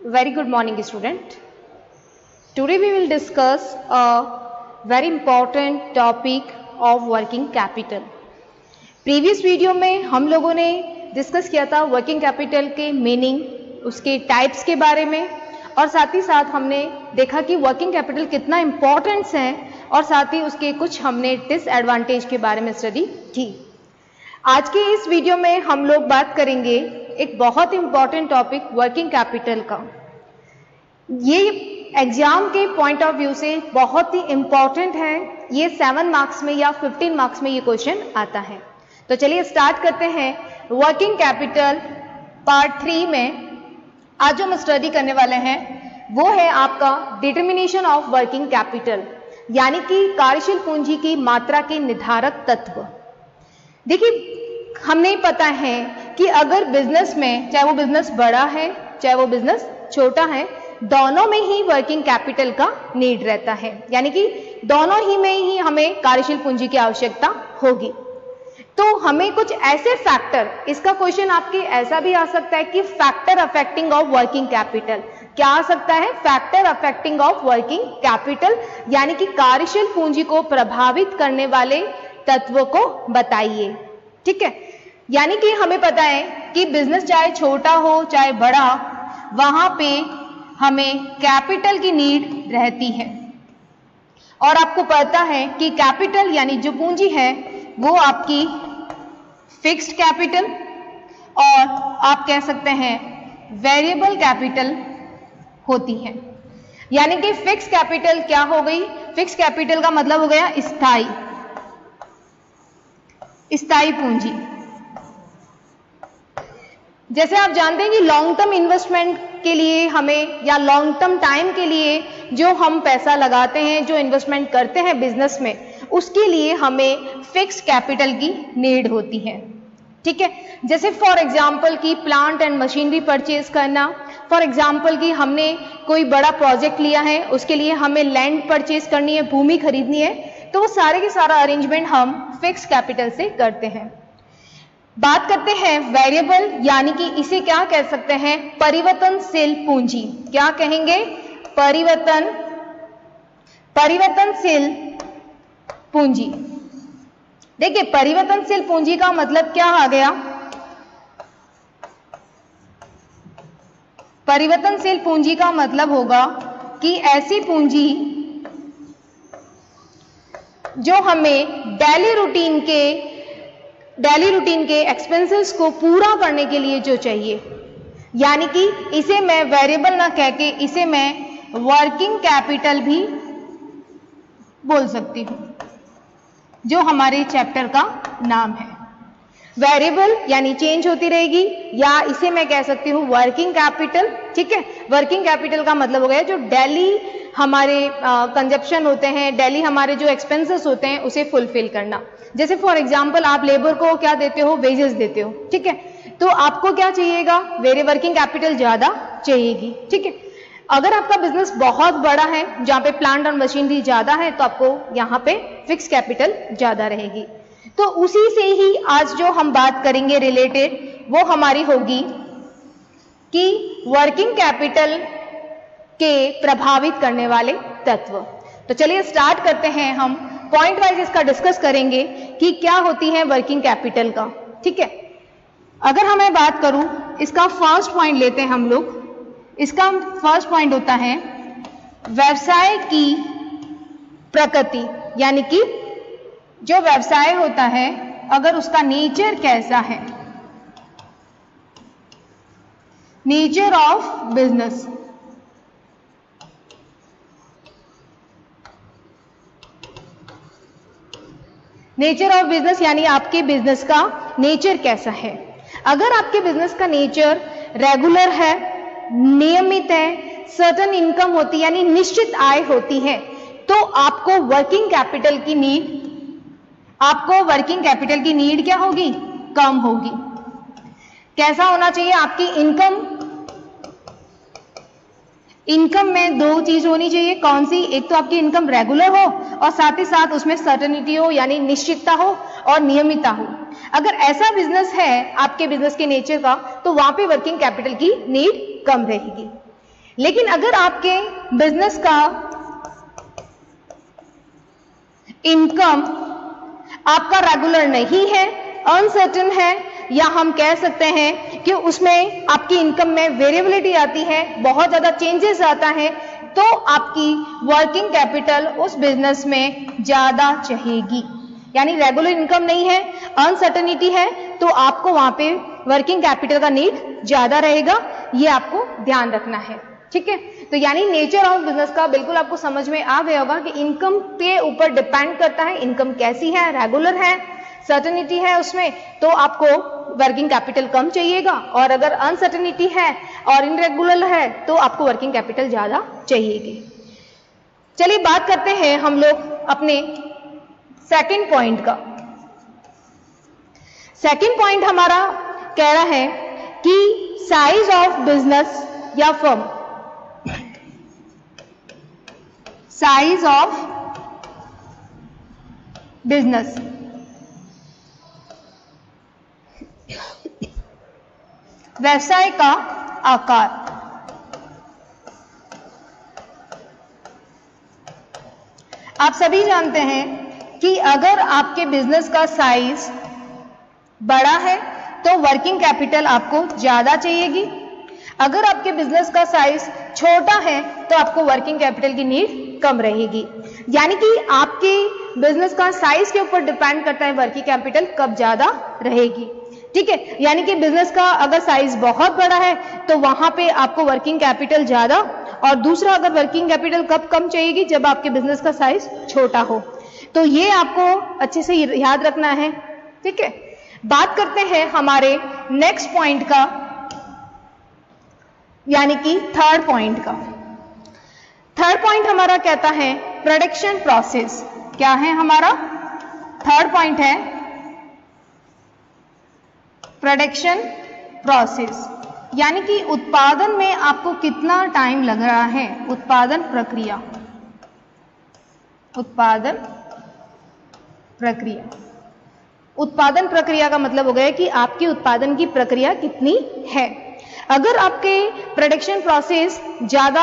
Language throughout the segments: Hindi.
Very good morning, student. Today we will discuss a very important topic of working capital. Previous video में हम लोगों ने डिस्कस किया था वर्किंग कैपिटल के मीनिंग, उसके टाइप्स के बारे में, और साथ ही साथ हमने देखा कि वर्किंग कैपिटल कितना इम्पोर्टेंस है, और साथ ही उसके कुछ हमने डिसएडवांटेज के बारे में स्टडी की। आज के इस वीडियो में हम लोग बात करेंगे एक बहुत इंपॉर्टेंट टॉपिक वर्किंग कैपिटल का। ये एग्जाम के पॉइंट ऑफ व्यू से बहुत ही इंपॉर्टेंट है। ये 7 मार्क्स में या 15 मार्क्स में ये क्वेश्चन आता है। तो चलिए स्टार्ट करते हैं वर्किंग कैपिटल पार्ट 3 में। आज जो हम स्टडी करने वाले हैं वो है आपका डिटर्मिनेशन ऑफ वर्किंग कैपिटल, यानी कि कार्यशील पूंजी की मात्रा के निर्धारक तत्व। देखिए, हमें पता है कि अगर बिजनेस में, चाहे वो बिजनेस बड़ा है चाहे वो बिजनेस छोटा है, दोनों में ही वर्किंग कैपिटल का नीड रहता है, यानी कि दोनों ही में ही हमें कार्यशील पूंजी की आवश्यकता होगी। तो हमें कुछ ऐसे फैक्टर, इसका क्वेश्चन आपके ऐसा भी आ सकता है कि factor affecting of working capital, क्या आ सकता है? Factor affecting of working capital, यानी कि कार्यशील पूंजी को प्रभावित करने वाले तत्वों को बताइए। ठीक है, यानी कि हमें पता है कि बिजनेस चाहे छोटा हो चाहे बड़ा, वहां पे हमें कैपिटल की नीड रहती है। और आपको पता है कि कैपिटल यानी जो पूंजी है वो आपकी फिक्स्ड कैपिटल और आप कह सकते हैं वेरिएबल कैपिटल होती है। यानी कि फिक्स कैपिटल क्या हो गई? फिक्स कैपिटल का मतलब हो गया स्थायी पूंजी। जैसे आप जानते हैं कि लॉन्ग टर्म इन्वेस्टमेंट के लिए हमें, या लॉन्ग टर्म टाइम के लिए जो हम पैसा लगाते हैं, जो इन्वेस्टमेंट करते हैं बिजनेस में, उसके लिए हमें फिक्स कैपिटल की नीड होती है। ठीक है, जैसे फॉर एग्जांपल कि प्लांट एंड मशीनरी परचेज करना, फॉर एग्जांपल कि हमने कोई बड़ा प्रोजेक्ट लिया है, उसके लिए हमें लैंड परचेज करनी है, भूमि खरीदनी है, तो वो सारे के सारा अरेंजमेंट हम फिक्स कैपिटल से करते हैं। बात करते हैं वेरिएबल, यानी कि इसे क्या कह सकते हैं? परिवर्तनशील पूंजी। क्या कहेंगे? परिवर्तनशील पूंजी। देखिए, परिवर्तनशील पूंजी का मतलब क्या आ गया? परिवर्तनशील पूंजी का मतलब होगा कि ऐसी पूंजी जो हमें डेली रूटीन के एक्सपेंसेस को पूरा करने के लिए जो चाहिए, यानी कि इसे मैं वेरिएबल ना कह के इसे मैं वर्किंग कैपिटल भी बोल सकती हूं, जो हमारे चैप्टर का नाम है। वेरिएबल यानी चेंज होती रहेगी, या इसे मैं कह सकती हूं वर्किंग कैपिटल। ठीक है, वर्किंग कैपिटल का मतलब हो गया जो डेली हमारे कंजप्शन होते हैं, डेली हमारे जो एक्सपेंसेस होते हैं उसे फुलफिल करना। जैसे फॉर एग्जांपल आप लेबर को क्या देते हो? वेजेस देते हो। ठीक है, तो आपको क्या चाहिएगा? वर्किंग कैपिटल ज्यादा चाहिएगी। ठीक है, अगर आपका बिजनेस बहुत बड़ा है जहां पे प्लांट और मशीनरी ज्यादा है, तो आपको यहाँ पे फिक्स कैपिटल ज्यादा रहेगी। तो उसी से ही आज जो हम बात करेंगे रिलेटेड, वो हमारी होगी कि वर्किंग कैपिटल के प्रभावित करने वाले तत्व। तो चलिए स्टार्ट करते हैं, हम पॉइंट वाइज इसका डिस्कस करेंगे कि क्या होती है वर्किंग कैपिटल का। ठीक है, अगर हमें बात करूं, इसका फर्स्ट पॉइंट लेते हैं हम लोग। इसका फर्स्ट पॉइंट होता है व्यवसाय की प्रकृति, यानी कि जो व्यवसाय होता है अगर उसका नेचर कैसा है, nature of business. Nature of business यानी आपके बिजनेस का नेचर कैसा है। अगर आपके बिजनेस का नेचर रेगुलर है, नियमित है, सर्टेन इनकम होती है यानी निश्चित आय होती है, तो आपको वर्किंग कैपिटल की नीड क्या होगी? कम होगी। कैसा होना चाहिए? आपकी इनकम में दो चीज होनी चाहिए। कौन सी? एक तो आपकी इनकम रेगुलर हो और साथ ही साथ उसमें सर्टेनिटी हो, यानी निश्चितता हो और नियमितता हो। अगर ऐसा बिजनेस है आपके बिजनेस के नेचर का, तो वहां पे वर्किंग कैपिटल की नीड कम रहेगी। लेकिन अगर आपके बिजनेस का इनकम आपका रेगुलर नहीं है, अनसर्टेन है, या हम कह सकते हैं कि उसमें आपकी इनकम में वेरिएबिलिटी आती है, बहुत ज्यादा चेंजेस आता है, तो आपकी वर्किंग कैपिटल उस बिजनेस में ज्यादा चाहिएगी। यानी रेगुलर इनकम नहीं है, अनसर्टेनिटी है, तो आपको वहां पे वर्किंग कैपिटल का नीड ज्यादा रहेगा, ये आपको ध्यान रखना है। ठीक है, तो यानी नेचर ऑफ बिजनेस का बिल्कुल आपको समझ में आ गया होगा कि इनकम के ऊपर डिपेंड करता है, इनकम कैसी है, रेगुलर है, सर्टेनिटी है उसमें, तो आपको वर्किंग कैपिटल कम चाहिएगा, और अगर अनसर्टेनिटी है और इनरेगुलर है तो आपको वर्किंग कैपिटल ज्यादा चाहिएगी। चलिए बात करते हैं हम लोग अपने सेकंड पॉइंट का। सेकंड पॉइंट हमारा कह रहा है कि साइज ऑफ बिजनेस या फर्म, साइज ऑफ बिजनेस, व्यवसाय का आकार। आप सभी जानते हैं कि अगर आपके बिजनेस का साइज बड़ा है तो वर्किंग कैपिटल आपको ज्यादा चाहिएगी, अगर आपके बिजनेस का साइज छोटा है तो आपको वर्किंग कैपिटल की नीड कम रहेगी। यानी कि आपके बिजनेस का साइज के ऊपर डिपेंड करता है वर्किंग कैपिटल कब ज्यादा रहेगी। ठीक है, यानी कि बिजनेस का अगर साइज बहुत बड़ा है तो वहां पे आपको वर्किंग कैपिटल ज्यादा, और दूसरा अगर वर्किंग कैपिटल कब कम चाहिएगी, जब आपके बिजनेस का साइज छोटा हो। तो ये आपको अच्छे से याद रखना है। ठीक है, बात करते हैं हमारे नेक्स्ट पॉइंट का, यानी कि थर्ड पॉइंट का। थर्ड पॉइंट हमारा कहता है प्रोडक्शन प्रोसेस। क्या है हमारा थर्ड पॉइंट? है प्रोडक्शन प्रोसेस, यानी कि उत्पादन में आपको कितना टाइम लग रहा है, उत्पादन प्रक्रिया, उत्पादन प्रक्रिया। उत्पादन प्रक्रिया का मतलब हो गया कि आपकी उत्पादन की प्रक्रिया कितनी है। अगर आपके प्रोडक्शन प्रोसेस ज्यादा,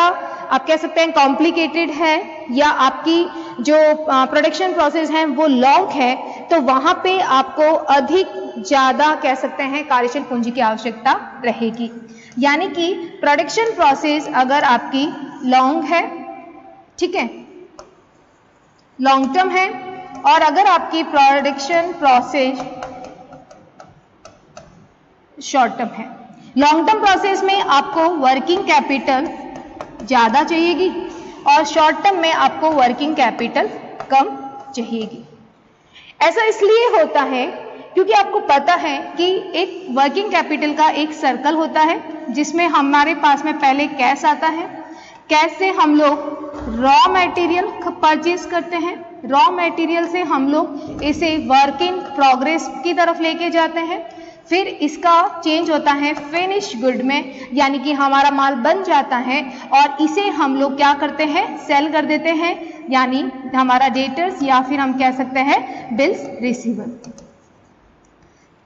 आप कह सकते हैं कॉम्प्लिकेटेड है, या आपकी जो प्रोडक्शन प्रोसेस है वो लॉन्ग है, तो वहां पे आपको अधिक ज्यादा कह सकते हैं कार्यशील पूंजी की आवश्यकता रहेगी। यानी कि प्रोडक्शन प्रोसेस अगर आपकी लॉन्ग है, ठीक है, लॉन्ग टर्म है, और अगर आपकी प्रोडक्शन प्रोसेस शॉर्ट टर्म है, लॉन्ग टर्म प्रोसेस में आपको वर्किंग कैपिटल ज्यादा चाहिएगी और शॉर्ट टर्म में आपको वर्किंग कैपिटल कम चाहिएगी। ऐसा इसलिए होता है क्योंकि आपको पता है कि एक वर्किंग कैपिटल का एक सर्कल होता है जिसमें हमारे पास में पहले कैश आता है, कैश से हम लोग रॉ मटेरियल परचेज करते हैं, रॉ मटेरियल से हम लोग इसे वर्क इन प्रोग्रेस की तरफ लेके जाते हैं, फिर इसका चेंज होता है फिनिश गुड में, यानी कि हमारा माल बन जाता है और इसे हम लोग क्या करते हैं, सेल कर देते हैं, यानी हमारा डेटर्स या फिर हम कह सकते हैं बिल्स रिसीवेबल।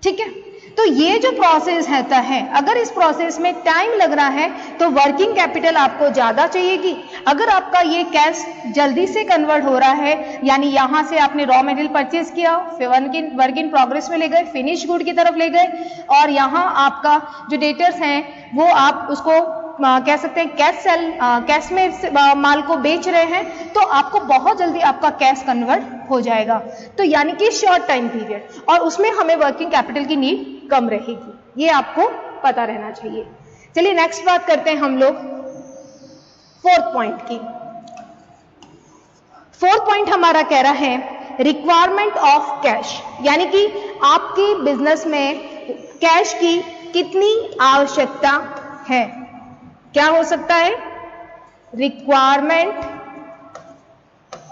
ठीक है, तो ये जो प्रोसेस रहता है, अगर इस प्रोसेस में टाइम लग रहा है तो वर्किंग कैपिटल आपको ज्यादा चाहिएगी। अगर आपका ये कैश जल्दी से कन्वर्ट हो रहा है, यानी यहां से आपने रॉ मटेरियल परचेज किया, फिर वर्क इन प्रोग्रेस में ले गए, फिनिश गुड की तरफ ले गए, और यहाँ आपका जो डेटर्स हैं वो आप उसको कह सकते हैं कैश में माल को बेच रहे हैं, तो आपको बहुत जल्दी आपका कैश कन्वर्ट हो जाएगा। तो यानी कि शॉर्ट टाइम पीरियड, और उसमें हमें वर्किंग कैपिटल की नीड कम रहेगी, ये आपको पता रहना चाहिए। चलिए नेक्स्ट बात करते हैं हम लोग फोर्थ पॉइंट की। फोर्थ पॉइंट हमारा कह रहा है रिक्वायरमेंट ऑफ कैश, यानी कि आपके बिजनेस में कैश की कितनी आवश्यकता है। क्या हो सकता है, रिक्वायरमेंट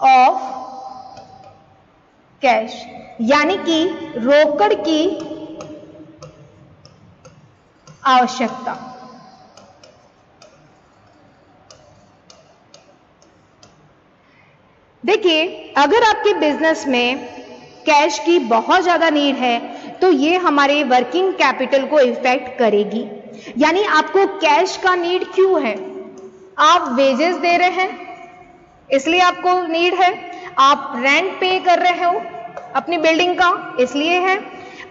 ऑफ कैश, यानी कि रोकड़ की आवश्यकता। देखिए, अगर आपके बिजनेस में कैश की बहुत ज्यादा नीड है तो ये हमारे वर्किंग कैपिटल को इफेक्ट करेगी। यानी आपको कैश का नीड क्यों है, आप वेजेस दे रहे हैं इसलिए आपको नीड है, आप रेंट पे कर रहे हो अपनी बिल्डिंग का इसलिए है,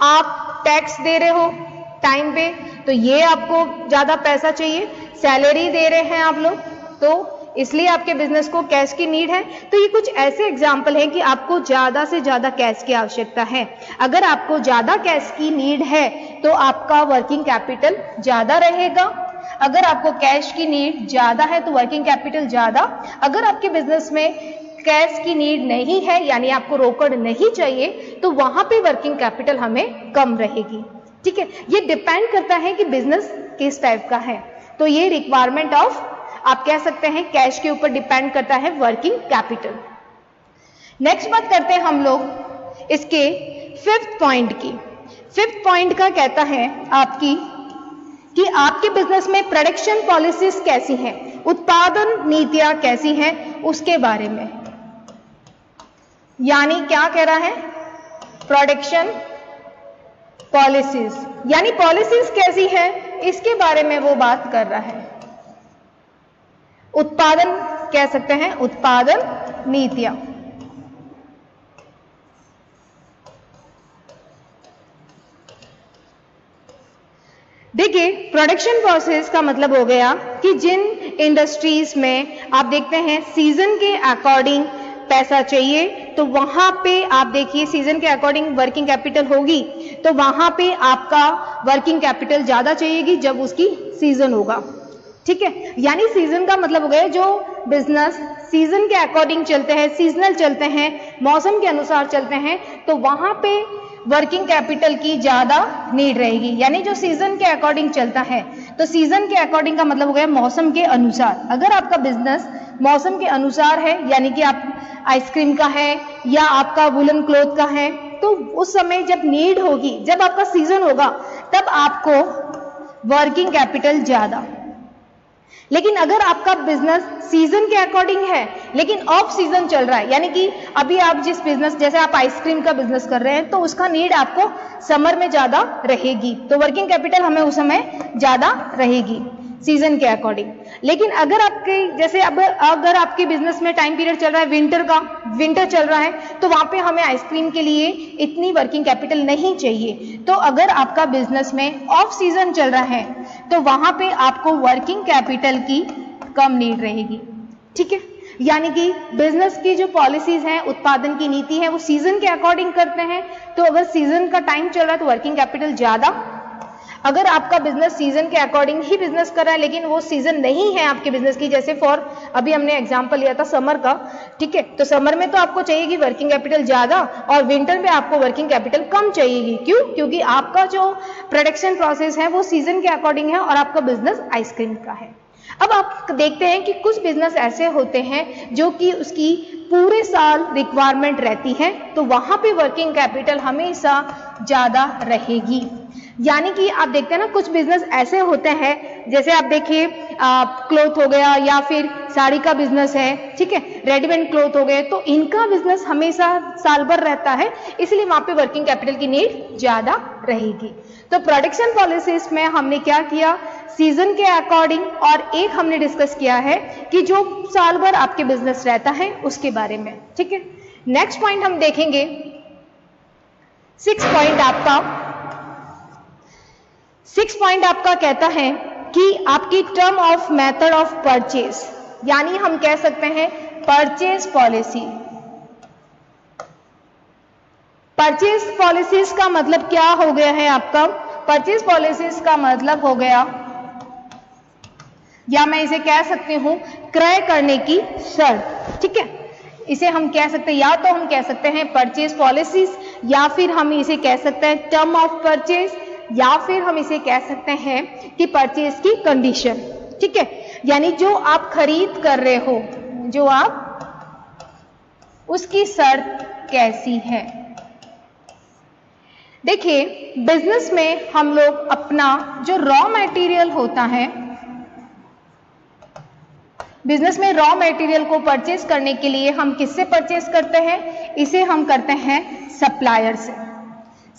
आप टैक्स दे रहे हो टाइम पे तो ये आपको ज्यादा पैसा चाहिए, सैलरी दे रहे हैं आप लोग तो इसलिए आपके बिजनेस को कैश की नीड है। तो ये कुछ ऐसे एग्जाम्पल हैं कि आपको ज्यादा से ज्यादा कैश की आवश्यकता है। अगर आपको ज्यादा कैश की नीड है तो आपका वर्किंग कैपिटल ज्यादा रहेगा। अगर आपको कैश की नीड ज्यादा है तो वर्किंग कैपिटल ज्यादा। अगर आपके बिजनेस में कैश की नीड नहीं है यानी आपको रोकड़ नहीं चाहिए तो वहां पे वर्किंग कैपिटल हमें कम रहेगी। ठीक है, ये डिपेंड करता है कि बिजनेस किस टाइप का है। तो ये रिक्वायरमेंट ऑफ आप कह सकते हैं कैश के ऊपर डिपेंड करता है वर्किंग कैपिटल। नेक्स्ट बात करते हैं हम लोग इसके फिफ्थ पॉइंट की। फिफ्थ पॉइंट का कहता है कि आपके बिजनेस में प्रोडक्शन पॉलिसीज कैसी हैं, उत्पादन नीतियां कैसी हैं उसके बारे में। यानी क्या कह रहा है, प्रोडक्शन पॉलिसीज यानी पॉलिसीज कैसी है इसके बारे में वो बात कर रहा है। उत्पादन कह सकते हैं, उत्पादन नीतियां। देखिए प्रोडक्शन प्रोसेस का मतलब हो गया कि जिन इंडस्ट्रीज में आप देखते हैं सीजन के अकॉर्डिंग पैसा चाहिए तो वहां पे आप देखिए सीजन के अकॉर्डिंग वर्किंग कैपिटल होगी तो वहां पे आपका वर्किंग कैपिटल ज्यादा चाहिएगी जब उसकी सीजन होगा। ठीक है, यानी सीजन का मतलब हो गया जो बिजनेस सीजन के अकॉर्डिंग चलते हैं, सीजनल चलते हैं, मौसम के अनुसार चलते हैं तो वहां पे वर्किंग कैपिटल की ज्यादा नीड रहेगी। यानी जो सीजन के अकॉर्डिंग चलता है तो सीजन के अकॉर्डिंग का मतलब हो गया मौसम के अनुसार। अगर आपका बिजनेस मौसम के अनुसार है यानी कि आप आइसक्रीम का है या आपका वुलन क्लॉथ का है तो उस समय जब नीड होगी, जब आपका सीजन होगा तब आपको वर्किंग कैपिटल ज्यादा। लेकिन अगर आपका बिजनेस सीजन के अकॉर्डिंग है लेकिन ऑफ सीजन चल रहा है यानी कि अभी आप जिस बिजनेस जैसे आप आइसक्रीम का बिजनेस कर रहे हैं तो उसका नीड आपको समर में ज्यादा रहेगी तो वर्किंग कैपिटल हमें उस समय ज्यादा रहेगी सीजन के अकॉर्डिंग। लेकिन अगर आपके जैसे अब अगर आपके बिजनेस में टाइम पीरियड चल रहा है विंटर चल रहा है तो वहां पे हमें आइसक्रीम के लिए इतनी वर्किंग कैपिटल नहीं चाहिए। तो अगर आपका बिजनेस में ऑफ सीजन चल रहा है तो वहां पे आपको वर्किंग कैपिटल की कम नीड रहेगी। ठीक है, यानी कि बिजनेस की जो पॉलिसीज हैं, उत्पादन की नीति है वो सीजन के अकॉर्डिंग करते हैं। तो अगर सीजन का टाइम चल रहा है तो वर्किंग कैपिटल ज्यादा। अगर आपका बिजनेस सीजन के अकॉर्डिंग ही बिजनेस कर रहा है लेकिन वो सीजन नहीं है आपके बिजनेस की, जैसे फॉर अभी हमने एग्जांपल लिया था समर का। ठीक है, तो समर में तो आपको चाहिएगी वर्किंग कैपिटल ज्यादा और विंटर में आपको वर्किंग कैपिटल कम चाहिएगी। क्यों? क्योंकि आपका जो प्रोडक्शन प्रोसेस है वो सीजन के अकॉर्डिंग है और आपका बिजनेस आइसक्रीम का है। अब आप देखते हैं कि कुछ बिजनेस ऐसे होते हैं जो कि उसकी पूरे साल रिक्वायरमेंट रहती है तो वहां पे वर्किंग कैपिटल हमेशा ज्यादा रहेगी। यानी कि आप देखते हैं ना कुछ बिजनेस ऐसे होते हैं जैसे आप देखिए क्लॉथ हो गया या फिर साड़ी का बिजनेस है, ठीक है, रेडीमेड क्लॉथ हो गए तो इनका बिजनेस हमेशा साल भर रहता है इसलिए वहां पे वर्किंग कैपिटल की नीड ज्यादा रहेगी। तो प्रोडक्शन पॉलिसीज में हमने क्या किया, सीजन के अकॉर्डिंग, और एक हमने डिस्कस किया है कि जो साल भर आपके बिजनेस रहता है उसके बारे में। ठीक है, नेक्स्ट पॉइंट हम देखेंगे, 6 पॉइंट आपका कहता है कि आपकी term of method of purchase, यानी हम कह सकते हैं परचेज पॉलिसी। परचेज पॉलिसीज का मतलब क्या हो गया है आपका, परचेज पॉलिसीज का मतलब हो गया, या मैं इसे कह सकती हूं क्रय करने की शर्त। ठीक है, इसे हम कह सकते हैं, या तो हम कह सकते हैं परचेज पॉलिसीज, या फिर हम इसे कह सकते हैं टर्म ऑफ परचेज, या फिर हम इसे कह सकते हैं कि परचेज की कंडीशन। ठीक है, यानी जो आप खरीद कर रहे हो, जो आप उसकी शर्त कैसी है। देखिए बिजनेस में हम लोग अपना जो रॉ मटेरियल होता है, बिजनेस में रॉ मटेरियल को परचेज करने के लिए हम किससे परचेज करते हैं, इसे हम करते हैं सप्लायर से।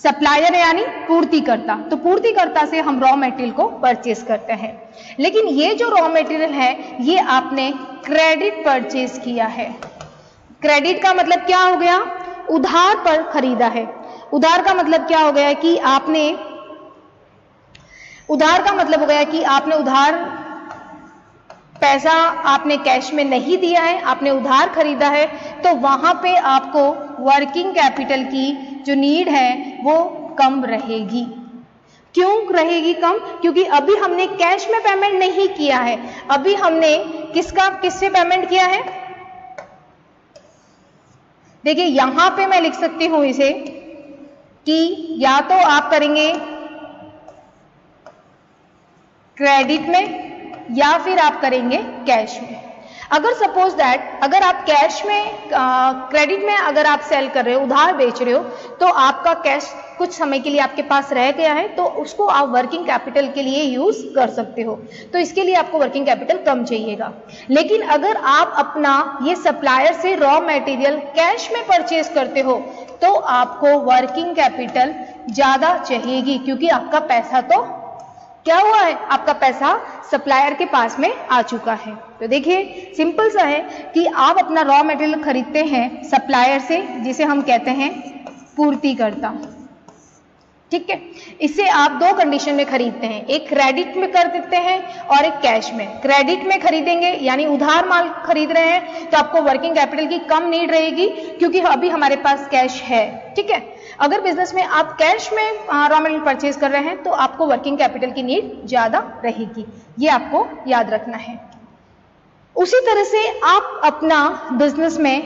सप्लायर यानी पूर्तिकर्ता, तो पूर्तिकर्ता से हम रॉ मटेरियल को परचेज करते हैं। लेकिन ये जो रॉ मटेरियल है ये आपने क्रेडिट परचेज किया है। क्रेडिट का मतलब क्या हो गया? उधार पर खरीदा है। उधार का मतलब क्या हो गया कि आपने उधार पैसा आपने कैश में नहीं दिया है, आपने उधार खरीदा है, तो वहां पे आपको वर्किंग कैपिटल की जो नीड है वो कम रहेगी। क्यों रहेगी कम? क्योंकि अभी हमने कैश में पेमेंट नहीं किया है, अभी हमने किससे पेमेंट किया है? देखिए यहां पे मैं लिख सकती हूं इसे कि या तो आप करेंगे क्रेडिट में या फिर आप करेंगे कैश में। अगर सपोज दैट अगर आप कैश में क्रेडिट में अगर आप सेल कर रहे हो, उधार बेच रहे हो, तो आपका कैश कुछ समय के लिए आपके पास रह गया है, तो उसको आप वर्किंग कैपिटल के लिए यूज कर सकते हो, तो इसके लिए आपको वर्किंग कैपिटल कम चाहिएगा। लेकिन अगर आप अपना ये सप्लायर से रॉ मटेरियल कैश में परचेज करते हो तो आपको वर्किंग कैपिटल ज्यादा चाहिएगी, क्योंकि आपका पैसा तो क्या हुआ है? आपका पैसा सप्लायर के पास में आ चुका है। तो देखिए सिंपल सा है कि आप अपना रॉ मटेरियल खरीदते हैं सप्लायर से, जिसे हम कहते हैं पूर्तिकर्ता, ठीक है। इससे आप दो कंडीशन में खरीदते हैं, एक क्रेडिट में कर देते हैं और एक कैश में। क्रेडिट में खरीदेंगे यानी उधार माल खरीद रहे हैं तो आपको वर्किंग कैपिटल की कम नीड रहेगी, क्योंकि अभी हमारे पास कैश है, ठीक है। अगर बिजनेस में आप कैश में रॉ मटेरियल परचेज कर रहे हैं तो आपको वर्किंग कैपिटल की नीड ज्यादा रहेगी, ये आपको याद रखना है। उसी तरह से आप अपना बिजनेस में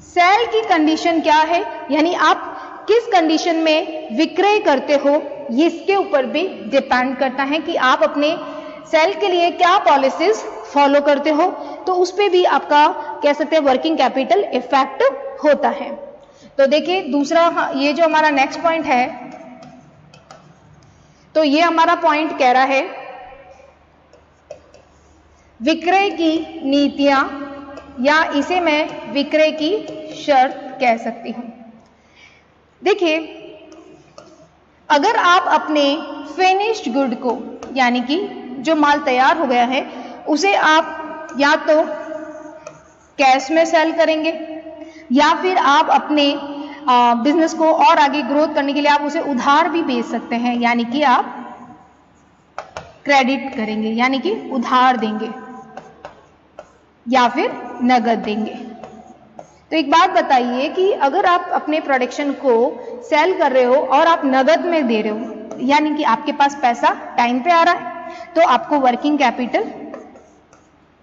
सेल की कंडीशन क्या है, यानी आप किस कंडीशन में विक्रय करते हो, ये इसके ऊपर भी डिपेंड करता है कि आप अपने सेल के लिए क्या पॉलिसीज फॉलो करते हो, तो उस पर भी आपका कह सकते हैं वर्किंग कैपिटल इफेक्ट होता है। तो देखिए दूसरा, ये जो हमारा नेक्स्ट पॉइंट है, तो ये हमारा पॉइंट कह रहा है विक्रय की नीतियां, या इसे मैं विक्रय की शर्त कह सकती हूं। देखिए अगर आप अपने फिनिश्ड गुड को, यानी कि जो माल तैयार हो गया है, उसे आप या तो कैश में सेल करेंगे या फिर आप अपने बिजनेस को और आगे ग्रोथ करने के लिए आप उसे उधार भी बेच सकते हैं, यानी कि आप क्रेडिट करेंगे, यानी कि उधार देंगे या फिर नगद देंगे। तो एक बात बताइए कि अगर आप अपने प्रोडक्शन को सेल कर रहे हो और आप नगद में दे रहे हो, यानी कि आपके पास पैसा टाइम पे आ रहा है, तो आपको वर्किंग कैपिटल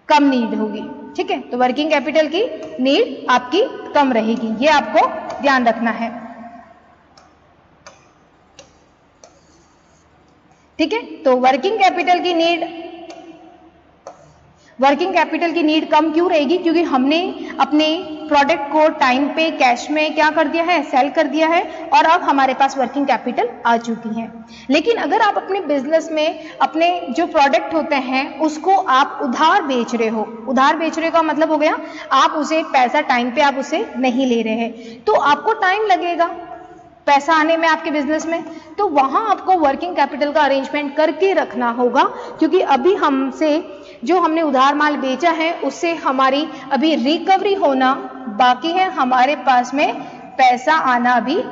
कम नीड होगी, ठीक है। तो वर्किंग कैपिटल की नीड आपकी कम रहेगी, ये आपको ध्यान रखना है, ठीक है। तो वर्किंग कैपिटल की नीड कम क्यों रहेगी? क्योंकि हमने अपने प्रोडक्ट को टाइम पे कैश में क्या कर दिया है, सेल कर दिया है, और अब हमारे पास वर्किंग कैपिटल आ चुकी है। लेकिन अगर आप अपने बिजनेस में अपने जो प्रोडक्ट होते हैं उसको आप उधार बेच रहे हो, उधार बेच रहे का मतलब हो गया आप उसे पैसा टाइम पे आप उसे नहीं ले रहे हैं, तो आपको टाइम लगेगा पैसा आने में आपके बिजनेस में, तो वहां आपको वर्किंग कैपिटल का अरेंजमेंट करके रखना होगा, क्योंकि अभी हमने उधार माल बेचा है उससे हमारी अभी रिकवरी होना बाकी है, हमारे पास में पैसा आना भी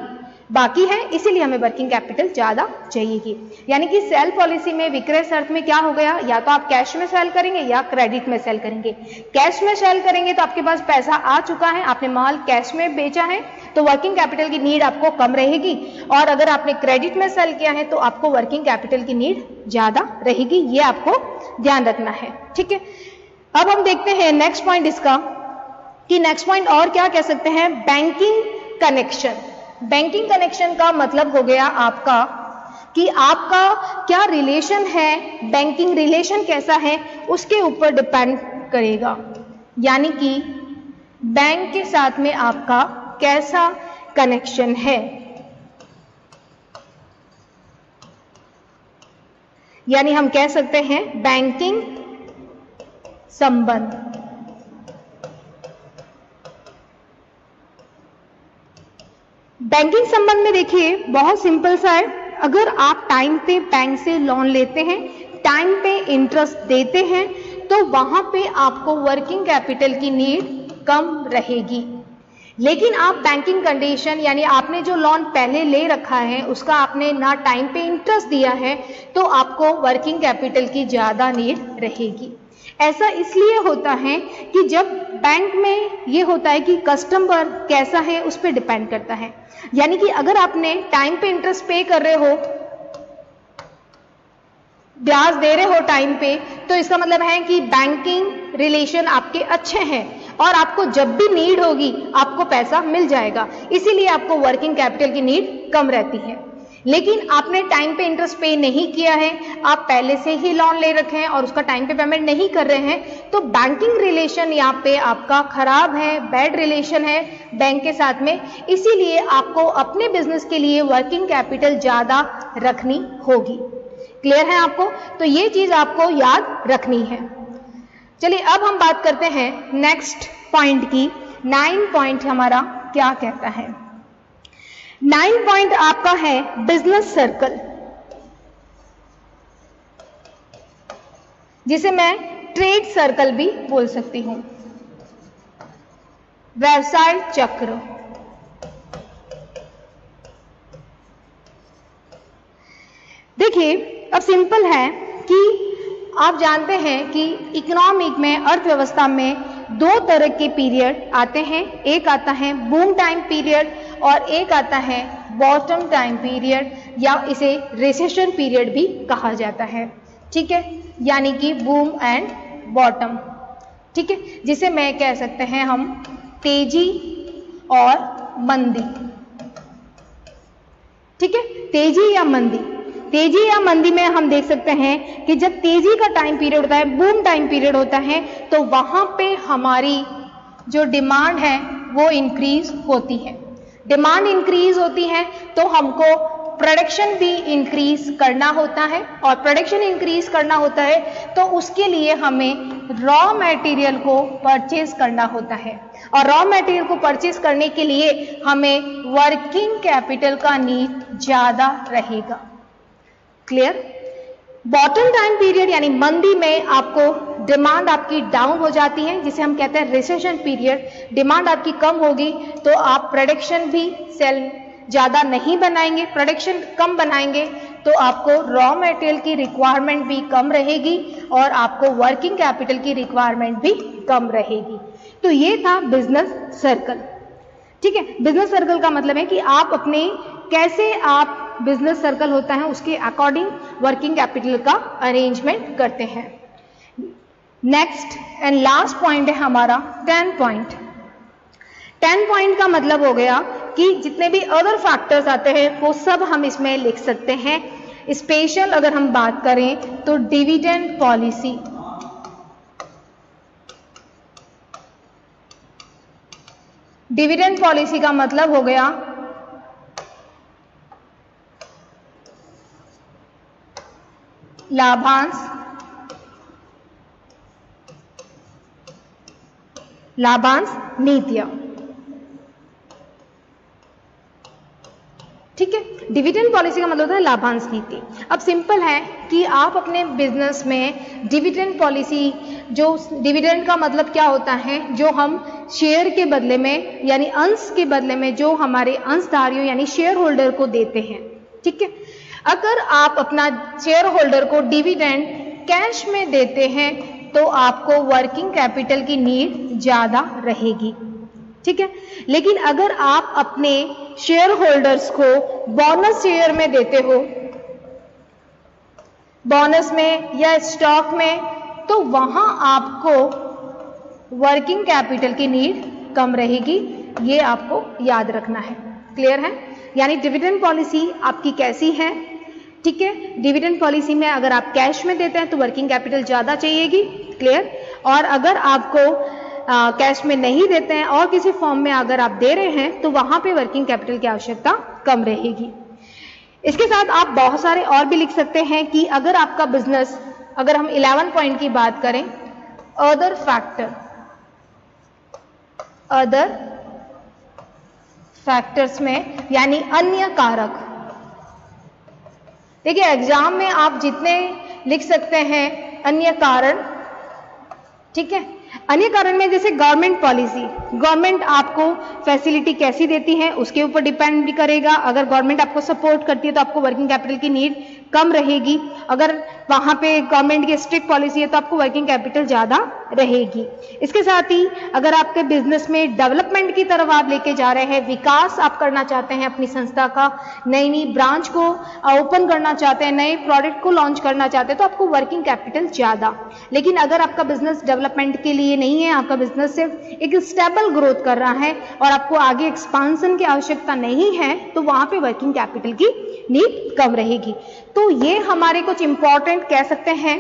बाकी है, इसीलिए हमें वर्किंग कैपिटल ज्यादा चाहिएगी। यानी कि सेल पॉलिसी में विक्रय शर्त में क्या हो गया, या तो आप कैश में सेल करेंगे या क्रेडिट में सेल करेंगे। कैश में सेल करेंगे तो आपके पास पैसा आ चुका है, आपने माल कैश में बेचा है, तो वर्किंग कैपिटल की नीड आपको कम रहेगी, और अगर आपने क्रेडिट में सेल किया है तो आपको वर्किंग कैपिटल की नीड ज्यादा रहेगी, ये आपको ध्यान रखना है, ठीक है। अब हम देखते हैं नेक्स्ट पॉइंट इसका, कि नेक्स्ट पॉइंट और क्या कह सकते हैं, बैंकिंग कनेक्शन। बैंकिंग कनेक्शन का मतलब हो गया आपका कि आपका क्या रिलेशन है, बैंकिंग रिलेशन कैसा है उसके ऊपर डिपेंड करेगा, यानी कि बैंक के साथ में आपका कैसा कनेक्शन है, यानी हम कह सकते हैं बैंकिंग संबंध। बैंकिंग संबंध में देखिए बहुत सिंपल सा है, अगर आप टाइम पे बैंक से लोन लेते हैं, टाइम पे इंटरेस्ट देते हैं, तो वहां पे आपको वर्किंग कैपिटल की नीड कम रहेगी। लेकिन आप बैंकिंग कंडीशन यानी आपने जो लोन पहले ले रखा है उसका आपने ना टाइम पे इंटरेस्ट दिया है, तो आपको वर्किंग कैपिटल की ज़्यादा नीड रहेगी। ऐसा इसलिए होता है कि जब बैंक में ये होता है कि कस्टमर कैसा है उस पर डिपेंड करता है। यानी कि अगर आपने टाइम पे इंटरेस्ट पे कर रहे हो, ब्याज दे रहे हो टाइम पे, तो इसका मतलब है कि बैंकिंग रिलेशन आपके अच्छे हैं और आपको जब भी नीड होगी आपको पैसा मिल जाएगा, इसीलिए आपको वर्किंग कैपिटल की नीड कम रहती है। लेकिन आपने टाइम पे इंटरेस्ट पे नहीं किया है, आप पहले से ही लोन ले रखे हैं और उसका टाइम पे पेमेंट नहीं कर रहे हैं, तो बैंकिंग रिलेशन यहाँ पे आपका खराब है, बैड रिलेशन है बैंक के साथ में, इसीलिए आपको अपने बिजनेस के लिए वर्किंग कैपिटल ज़्यादा रखनी होगी। क्लियर है आपको? तो ये चीज़ आपको याद रखनी है। चलिए अब हम बात करते हैं नेक्स्ट पॉइंट की। 9 पॉइंट हमारा क्या कहता है? 9 पॉइंट आपका है बिजनेस सर्कल, जिसे मैं ट्रेड सर्कल भी बोल सकती हूं, व्यवसाय चक्र। देखिए अब सिंपल है कि आप जानते हैं कि इकोनॉमिक में, अर्थव्यवस्था में दो तरह के पीरियड आते हैं, एक आता है बूम टाइम पीरियड और एक आता है बॉटम टाइम पीरियड, या इसे रिसेशन पीरियड भी कहा जाता है। ठीक है, यानी कि बूम एंड बॉटम। ठीक है, जिसे मैं कह सकते हैं हम तेजी और मंदी। ठीक है, तेजी या मंदी। तेजी या मंदी में हम देख सकते हैं कि जब तेजी का टाइम पीरियड होता है, बूम टाइम पीरियड होता है, तो वहां पे हमारी जो डिमांड है वो इंक्रीज होती है। डिमांड इंक्रीज होती है तो हमको प्रोडक्शन भी इंक्रीज करना होता है, और प्रोडक्शन इंक्रीज करना होता है तो उसके लिए हमें रॉ मटेरियल को परचेज करना होता है, और रॉ मटेरियल को परचेज करने के लिए हमें वर्किंग कैपिटल का नीड ज्यादा रहेगा। क्लियर? बॉटम टाइम पीरियड यानी मंदी में आपको डिमांड आपकी डाउन हो जाती है, जिसे हम कहते हैं रिसेशन पीरियड। डिमांड आपकी कम होगी तो आप प्रोडक्शन भी सेल ज़्यादा नहीं बनाएंगे, प्रोडक्शन कम बनाएंगे तो आपको रॉ मटेरियल की रिक्वायरमेंट भी कम रहेगी और आपको वर्किंग कैपिटल की रिक्वायरमेंट भी कम रहेगी। तो ये था बिजनेस सर्कल। ठीक है, बिजनेस सर्कल का मतलब है कि आप अपने कैसे आप बिजनेस सर्कल होता है उसके अकॉर्डिंग वर्किंग कैपिटल का अरेंजमेंट करते हैं। नेक्स्ट एंड लास्ट पॉइंट है हमारा 10 पॉइंट। 10 पॉइंट का मतलब हो गया कि जितने भी अदर फैक्टर्स आते हैं वो सब हम इसमें लिख सकते हैं। स्पेशल अगर हम बात करें तो डिविडेंड पॉलिसी, डिविडेंड पॉलिसी का मतलब हो गया लाभांश, लाभांश नीतियां। ठीक है, डिविडेंड पॉलिसी का मतलब होता है लाभांश नीति। अब सिंपल है कि आप अपने बिजनेस में डिविडेंड पॉलिसी, जो डिविडेंड का मतलब क्या होता है, जो हम शेयर के बदले में यानी अंश के बदले में जो हमारे अंशधारियों यानी शेयर होल्डर को देते हैं। ठीक है, अगर आप अपना शेयर होल्डर को डिविडेंड कैश में देते हैं तो आपको वर्किंग कैपिटल की नीड ज्यादा रहेगी। ठीक है, लेकिन अगर आप अपने शेयर होल्डर्स को बोनस शेयर में देते हो, बोनस में या स्टॉक में, तो वहां आपको वर्किंग कैपिटल की नीड कम रहेगी। ये आपको याद रखना है। क्लियर है? यानी डिविडेंड पॉलिसी आपकी कैसी है? ठीक है, डिविडेंड पॉलिसी में अगर आप कैश में देते हैं तो वर्किंग कैपिटल ज्यादा चाहिएगी। क्लियर? और अगर आपको कैश में नहीं देते हैं और किसी फॉर्म में अगर आप दे रहे हैं तो वहां पे वर्किंग कैपिटल की आवश्यकता कम रहेगी। इसके साथ आप बहुत सारे और भी लिख सकते हैं कि अगर आपका बिजनेस, अगर हम 11 पॉइंट की बात करें, अदर फैक्टर्स में, यानी अन्य कारक। देखिए एग्जाम में आप जितने लिख सकते हैं अन्य कारण, ठीक है। अन्य कारण में जैसे गवर्नमेंट पॉलिसी, गवर्नमेंट आपको फैसिलिटी कैसी देती है उसके ऊपर डिपेंड भी करेगा। अगर गवर्नमेंट आपको सपोर्ट करती है तो आपको वर्किंग कैपिटल की नीड कम रहेगी। अगर वहां पे गवर्नमेंट की स्ट्रिक्ट पॉलिसी है तो आपको वर्किंग कैपिटल ज्यादा रहेगी। इसके साथ ही अगर आपके बिजनेस में डेवलपमेंट की तरफ आप लेके जा रहे हैं, विकास आप करना चाहते हैं अपनी संस्था का, नई नई ब्रांच को ओपन करना चाहते हैं, नए प्रोडक्ट को लॉन्च करना चाहते हैं, तो आपको वर्किंग कैपिटल ज्यादा। लेकिन अगर आपका बिजनेस डेवलपमेंट के लिए नहीं है, आपका बिजनेस सिर्फ एक स्टेबल ग्रोथ कर रहा है और आपको आगे एक्सपांशन की आवश्यकता नहीं है, तो वहां पे वर्किंग कैपिटल की नीड कम रहेगी। तो ये हमारे कुछ इंपॉर्टेंट कह सकते हैं